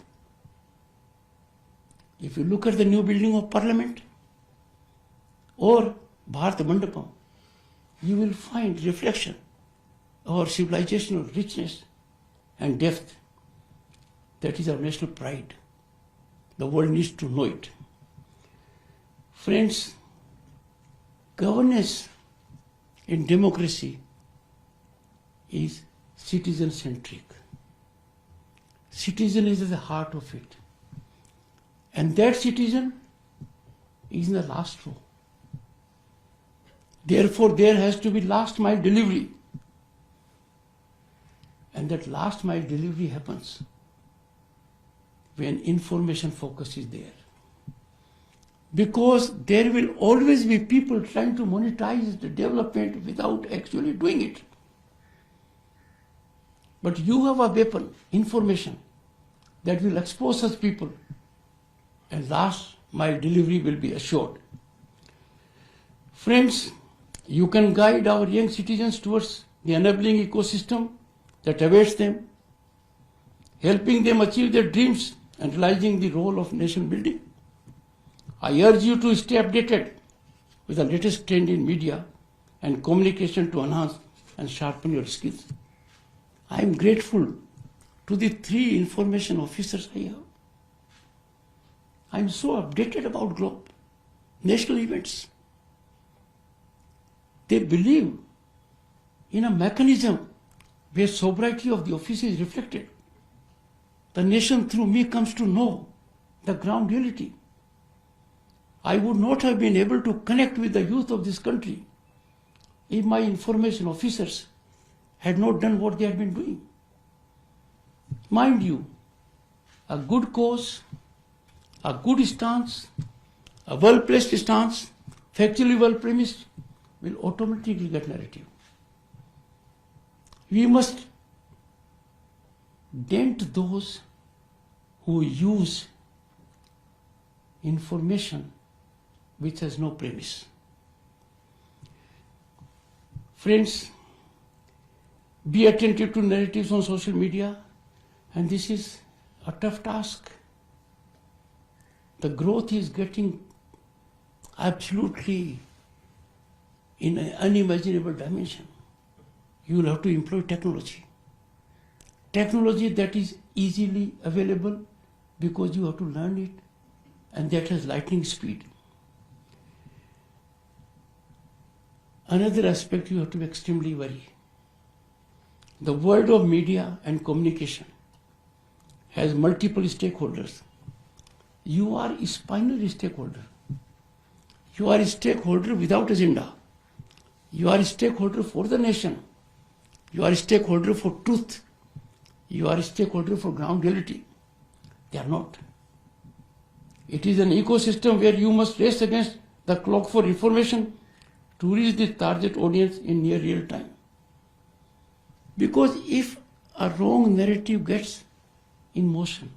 If you look at the new building of Parliament or Bharat Mandapam, you will find reflection of our civilizational richness and depth. That is our national pride. The world needs to know it. Friends, governance in democracy is citizen-centric. Citizen is at the heart of it. And that citizen is in the last row. Therefore, there has to be last mile delivery. And that last mile delivery happens when information focus is there. Because there will always be people trying to monetize the development without actually doing it. But you have a weapon, information, that will expose such people, and last mile delivery will be assured. Friends, you can guide our young citizens towards the enabling ecosystem that awaits them, helping them achieve their dreams and realizing the role of nation building. I urge you to stay updated with the latest trend in media and communication to enhance and sharpen your skills. I am grateful to the 3 information officers I have. I am so updated about globe, national events. They believe in a mechanism where sobriety of the office is reflected. The nation through me comes to know the ground reality. I would not have been able to connect with the youth of this country if my information officers had not done what they had been doing. Mind you, a good cause, a good stance, a well-placed stance, factually well-premised, will automatically get narrative. We must dent those who use information which has no premise. Friends, be attentive to narratives on social media, and this is a tough task. The growth is getting absolutely in an unimaginable dimension. You will have to employ technology. Technology that is easily available because you have to learn it, and that has lightning speed. Another aspect you have to be extremely wary. The world of media and communication has multiple stakeholders. You are a spinal stakeholder. You are a stakeholder without agenda. You are a stakeholder for the nation. You are a stakeholder for truth. You are a stakeholder for ground reality. They are not. It is an ecosystem where you must race against the clock for information to reach the target audience in near real time. Because if a wrong narrative gets in motion,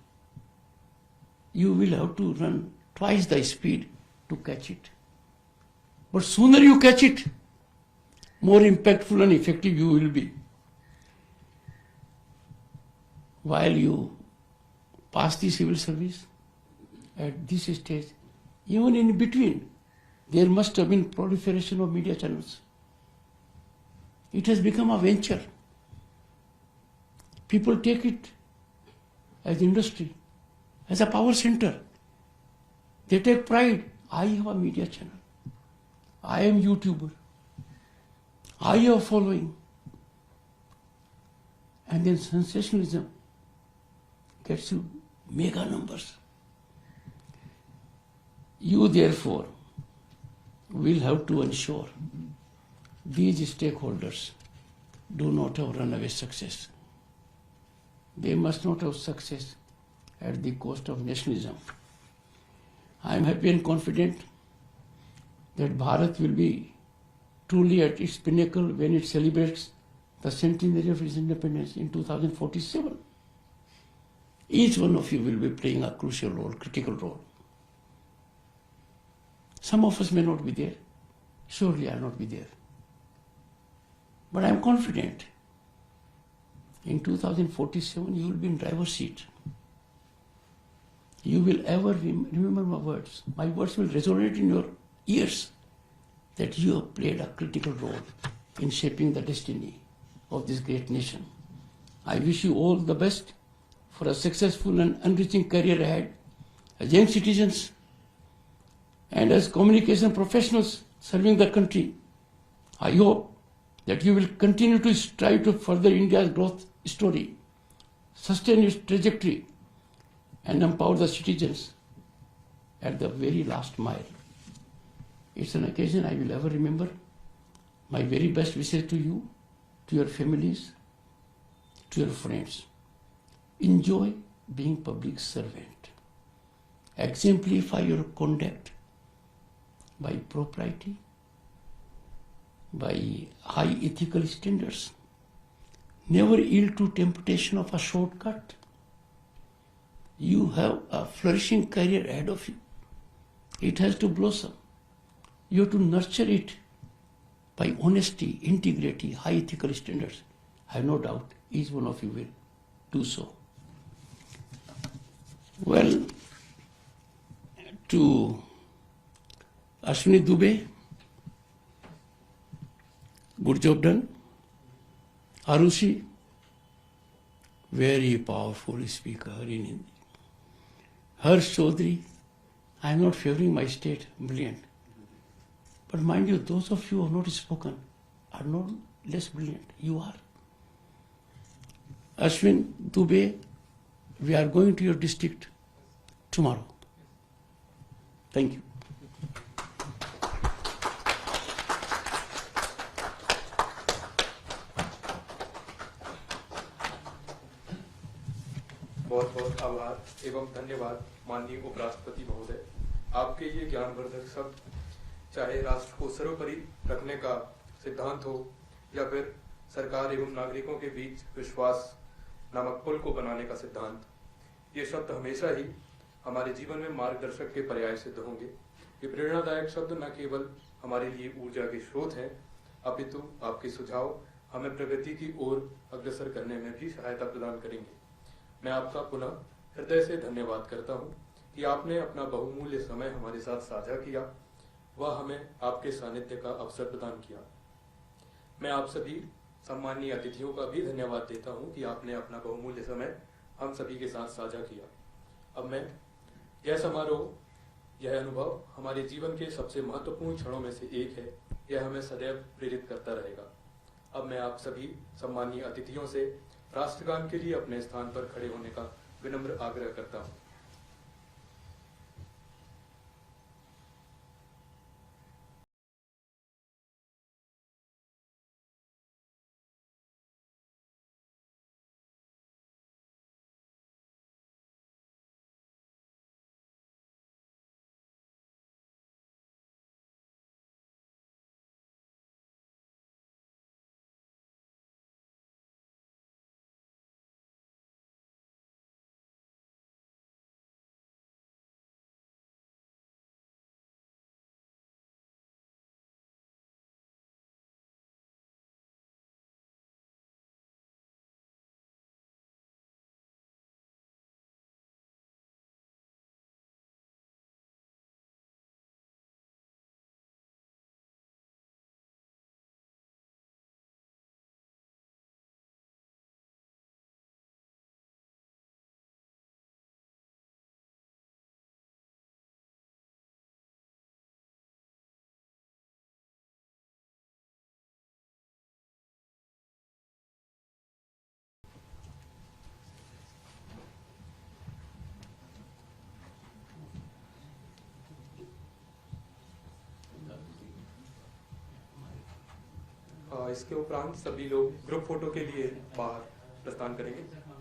you will have to run twice the speed to catch it. But sooner you catch it, more impactful and effective you will be. While you pass the civil service, at this stage, even in between, there must have been proliferation of media channels. It has become a venture. People take it as industry, as a power center. They take pride. I have a media channel. I am YouTuber. I have following. And then sensationalism gets you mega numbers. You therefore will have to ensure these stakeholders do not have runaway success. They must not have success at the cost of nationalism. I am happy and confident that Bharat will be truly at its pinnacle when it celebrates the centenary of its independence in 2047. Each one of you will be playing a crucial role, critical role. Some of us may not be there. Surely I will not be there. But I am confident in 2047 you will be in driver's seat. You will ever remember my words. My words will resonate in your ears that you have played a critical role in shaping the destiny of this great nation. I wish you all the best for a successful and enriching career ahead as young citizens and as communication professionals serving the country. I hope that you will continue to strive to further India's growth story, sustain its trajectory, and empower the citizens at the very last mile. It's an occasion I will ever remember. My very best wishes to you, to your families, to your friends. Enjoy being public servant. Exemplify your conduct by propriety, by high ethical standards. Never yield to temptation of a shortcut. You have a flourishing career ahead of you. It has to blossom. You have to nurture it by honesty, integrity, high ethical standards. I have no doubt each one of you will do so. Well, to Ashwini Dubey, good job done. Arushi, very powerful speaker in Hindi. Harsh Chaudhary, I am not favoring my state, brilliant. But mind you, those of you who have not spoken are not less brilliant. You are. Ashwin Dubey, we are going to your district tomorrow. Thank you. बहुत बहुत आभार एवं धन्यवाद माननीय उपराष्ट्रपति महोदय। आपके ये ज्ञानवर्धक शब्द चाहे राष्ट्र को सर्वोपरि रखने का सिद्धांत हो या फिर सरकार एवं नागरिकों के बीच विश्वास नामक पुल को बनाने का सिद्धांत, ये शब्द हमेशा ही हमारे जीवन में मार्गदर्शक के पर्याय सिद्ध होंगे। ये प्रेरणादायक शब्द न केवल हमारे लिए ऊर्जा के स्रोत हैं, अपितु आपके सुझाव हमें प्रगति की ओर अग्रसर करने में भी सहायता प्रदान करेंगे। मैं आपका पुनः हृदय से धन्यवाद करता हूं कि आपने अपना बहुमूल्य समय हमारे साथ साझा किया, वह हमें आपके सानिध्य का अवसर प्रदान किया। मैं आप सभी सम्मानीय अतिथियों का भी धन्यवाद देता हूं कि आपने अपना बहुमूल्य समय हम सभी के साथ साझा किया। अब मैं यह समारोह, यह अनुभव हमारे जीवन के सबसे महत्वपूर्ण क्षणों में से एक है, यह हमें सदैव प्रेरित करता रहेगा। अब मैं आप सभी सम्मानीय अतिथियों से राष्ट्रगान के लिए अपने स्थान पर खड़े होने का विनम्र आग्रह करता हूं। इसके उपरांत सभी लोग ग्रुप फोटो के लिए बाहर प्रस्थान करेंगे।